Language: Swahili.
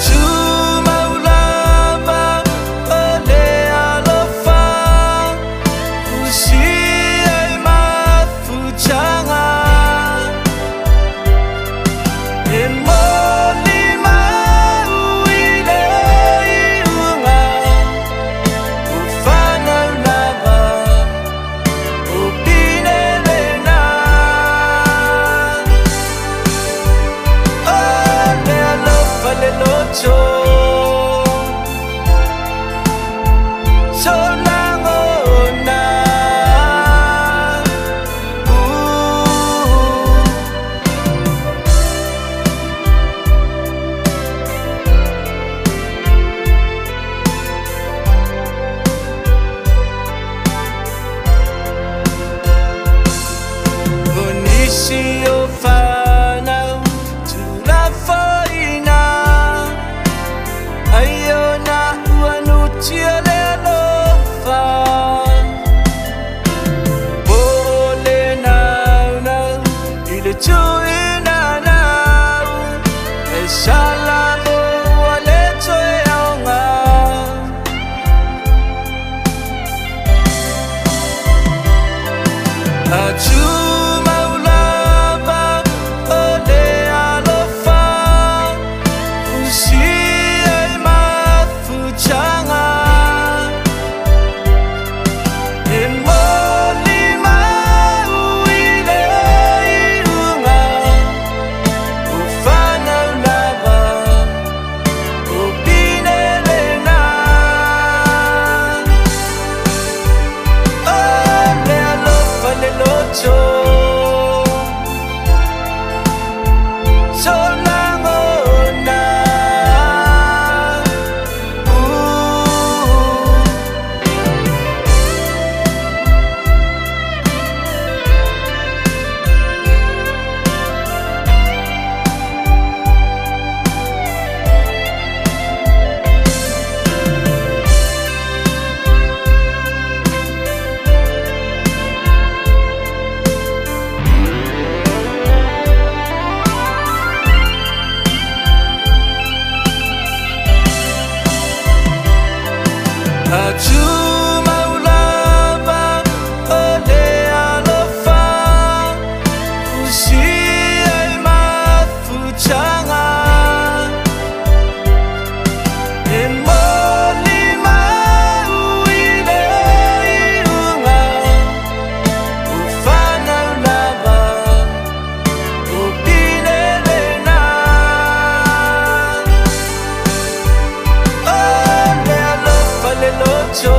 Tumau lava ole alofa usiai mafujanga emoli mauile iunga ufana lava upinelena ole alofa lelocho Tumau lava ole alofa usiai mafujanga emoli mauile iunga ufana lava upinelena ole alofa lelocho Tumau lava ole alofa usiai mafujanga emoli mauile iunga ufana lava upinelena ole alofa lelocho